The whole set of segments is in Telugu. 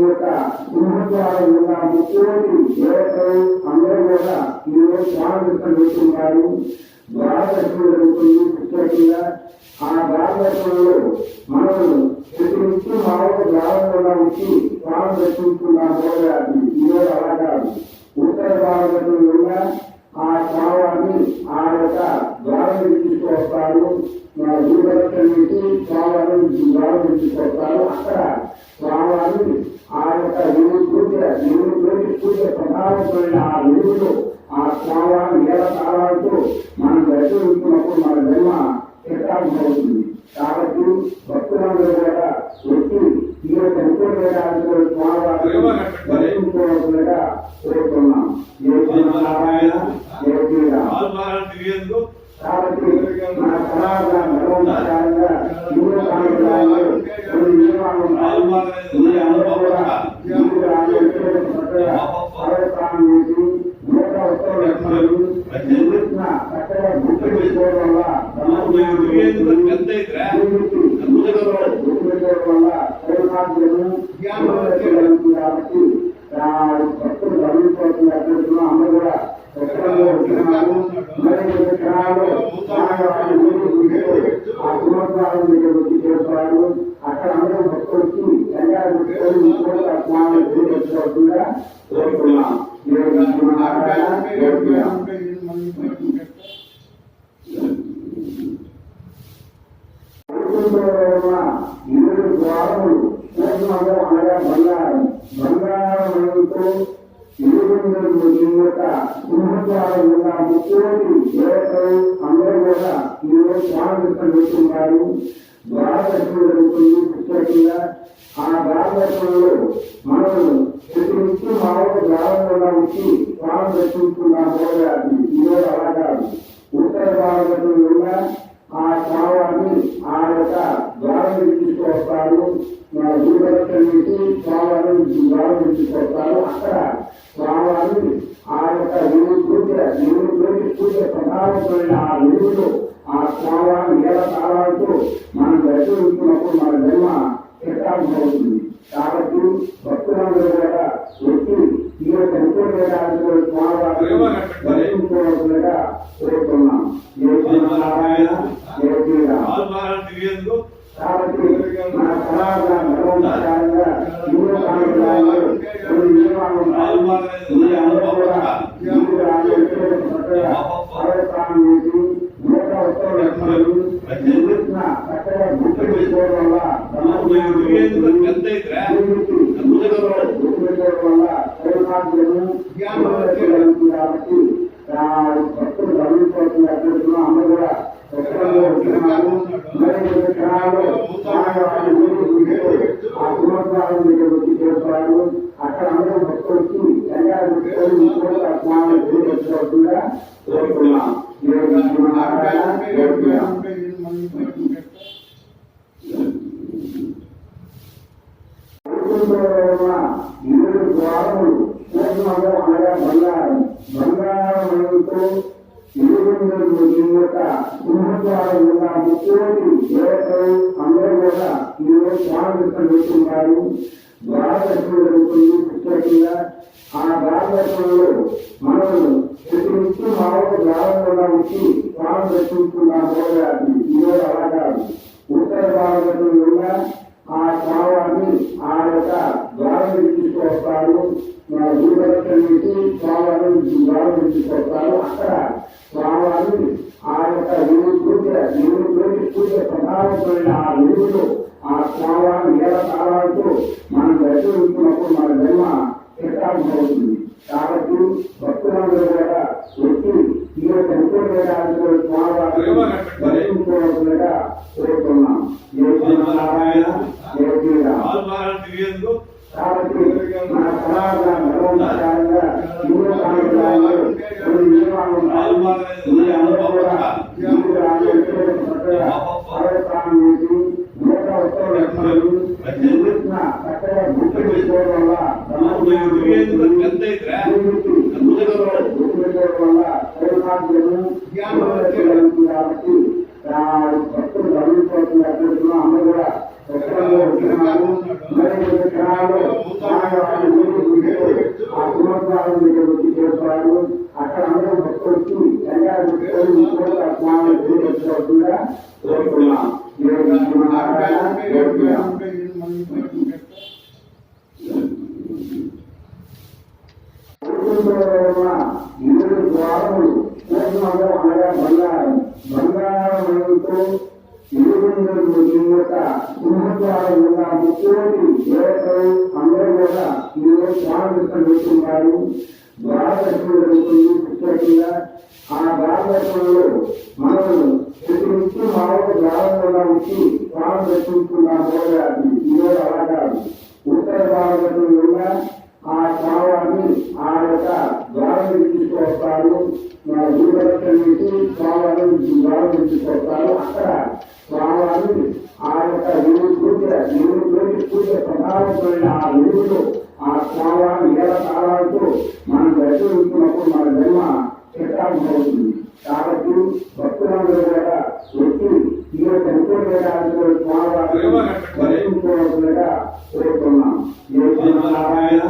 యొక్క సింహద్వారం ఉన్న ముఖ్యమంత్రి దేవతలు అందరూ కూడా ఈరోజు స్వాగతం చేస్తున్నారు. ద్వారదర్శనం జరుగుతుంది ప్రత్యేకంగా. ఆ ద్వారదర్శనంలో మనం ప్రతి నిత్యం మామూలు ద్వారంలో వచ్చి స్వామి దర్శించుకున్నాం. ఈరోజు అలా కాదు. ఉత్తర భారతదేశం కూడా ఆ స్వామిని ఆ యొక్క ద్వారం తీసుకొస్తారు. దూరదర్శనం చేసి స్వామిని ద్వారం తీసుకొస్తారు. అక్కడ స్వామిని ఆ యొక్క పూజ ప్రధానమైన ఆ వెలుగులో ఆ స్వామిని వేల కాలాలతో మనం దర్శించుకున్నప్పుడు మన జన్మ అవుతుంది. కాబట్టి భక్తులందరూ కూడా వచ్చి ఈ యొక్క ముఖ్యమైన స్వామిని దర్శించుకోవాల్సిందిగా కోరుతున్నాం. కాబట్టి మన కళాగా నడవడంగా కాబట్టి భక్తులు గమనించవలసిన అందరూ కూడా అక్కడ అందరూ భక్తులు వచ్చి ద్వారములు అనగా బంగారంతో సింహద్వారం ఉన్న ముఖ్యమంత్రి దేవతలు అందరూ కూడా ఈరోజు స్వాగతం చేస్తున్నారు. ద్వారదర్శనం జరుగుతుంది ప్రత్యేకంగా. ఆ ద్వారదర్శనంలో మనం ప్రతి నిత్యం మామూలు ద్వారంలో వచ్చి స్వామి దర్శించుకున్నాం. ఈరోజు అలా కాదు. ఉత్తర భారతదేశం కూడా ఆ స్వామిని ఆ యొక్క ద్వారం తీసుకొస్తారు. దూరదర్శనం చేసి స్వామిని ద్వారం తీసుకొస్తారు. అక్కడ స్వామిని ఆ యొక్క పూజ ప్రధానమైన ఆ వెలుగులో ఆ స్వామిని వేల కాలాలతో మనం దర్శించుకున్నప్పుడు మన జన్మ అవుతుంది. కాబట్టి భక్తులందరూ కూడా వచ్చి ఈ యొక్క ముఖ్యమైన స్వామిని దర్శించుకోవాల్సిందిగా కోరుతున్నాం. కాబట్టి మన కళాగా నడవడంగా కాబట్టి భక్తులు గమనించవలసిన అందరూ కూడా అక్కడ అందరూ భక్తులు వచ్చి కోరుతున్నాం. ఈరోజు ద్వారములు అనగా బంగారంతో సింహద్వారం ఉన్న ముఖ్యమంత్రి దేవతలు అందరూ కూడా ఈరోజు స్వాగతం చేస్తున్నారు. ద్వారదర్శనం జరుగుతుంది ప్రత్యేకంగా. ఆ ద్వారదర్శనంలో మనం ప్రతి నిత్యం మామూలు ద్వారంలో వచ్చి స్వామి దర్శించుకున్నాం. ఈరోజు అలా కాదు. ఉత్తర భారతదేశం కూడా ఆ స్వామిని ఆ యొక్క ద్వారం తీసుకొస్తారు. దూరదర్శనం చేసి స్వామిని ద్వారం తీసుకొస్తారు. అక్కడ స్వామిని ఆ యొక్క పూజ ప్రధానమైన ఆ వెలుగులో ఆ స్వామిని వేల కాలాలతో మనం దర్శించుకున్నప్పుడు మన జన్మ అవుతుంది. కాబట్టి భక్తులందరూ కూడా వచ్చి ఈ యొక్క ముఖ్యమైన స్వామిని దర్శించుకోవాల్సిందిగా కోరుతున్నాం. కాబట్టి మన కళాగా నడవడంగా కాబట్టి భక్తులు గమనించవలసిన అందరూ కూడా కోరుతున్నాం. ఏడు ద్వారములు పూర్ణము అనగా బంగారముతో 700 యొక్క సింహద్వారం ఉన్న 30 దేవతలు అందరూ కూడా ఈరోజు స్వాగతం చేస్తున్నారు. ద్వారదర్శనం జరుగుతుంది ప్రత్యేకంగా. ఆ ద్వారదర్శనంలో మనం ప్రతి నిత్యం మామూలు ద్వారంలో వచ్చి స్వామి దర్శించుకున్నాము. ఈరోజు అలా కాదు. ఉత్తర భారతదేశంలో ఆ స్వామిని ఆ యొక్క ద్వారం తీసుకొస్తారు. దూరదర్శనం చేసి స్వామిని ద్వారం తీసుకొస్తారు. అక్కడ స్వామిని ఆ యొక్క పూజ ప్రధానమైన ఆ వెలుగులో ఆ స్వామిని ఏళ్ళ కాలాలతో మనం దర్శించుకున్నప్పుడు మన జన్మ చక్రాంతం అవుతుంది. కాబట్టి భక్తులందరూ కూడా వచ్చి ఈ యొక్క స్వామిని దర్శించుకోవాల్సిందిగా కోరుతున్నాం. కాబట్టి మన సమాజంగా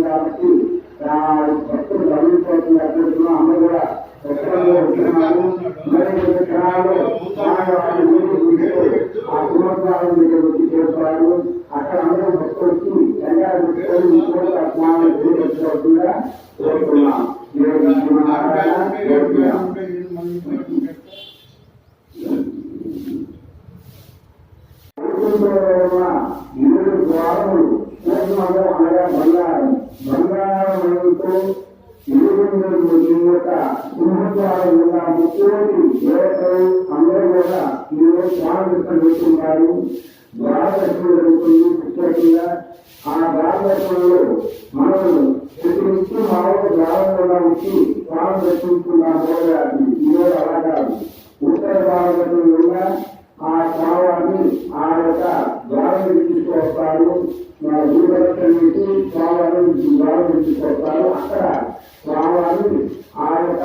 కాబట్టి భక్తులు గమనించవలసిన అమ్మ కూడా అక్కడ అందరూ భక్తులు వచ్చి కోరుతున్నాం. ఏడు ద్వారములు పూర్ణము అనగా బంగారముతో 700 యొక్క సింహద్వారం ఉన్న 30 దేవతలు అందరూ కూడా ఈరోజు స్వాగతం చేస్తున్నారు. ద్వారదర్శనం జరుగుతుంది ప్రత్యేకంగా. ఆ ద్వారదర్శనంలో మనం ప్రతి నిత్యం మామూలు ద్వారంలో వచ్చి స్వామి దర్శించుకున్నాము. ఈరోజు అలా కాదు. ఉత్తర భారతదేశంలో ఆ స్వామిని ఆ యొక్క ద్వారం తీసుకొస్తారు. దూరదర్శనం చేసి స్వామిని ద్వారం తీసుకొస్తారు. అక్కడ స్వామిని ఆ యొక్క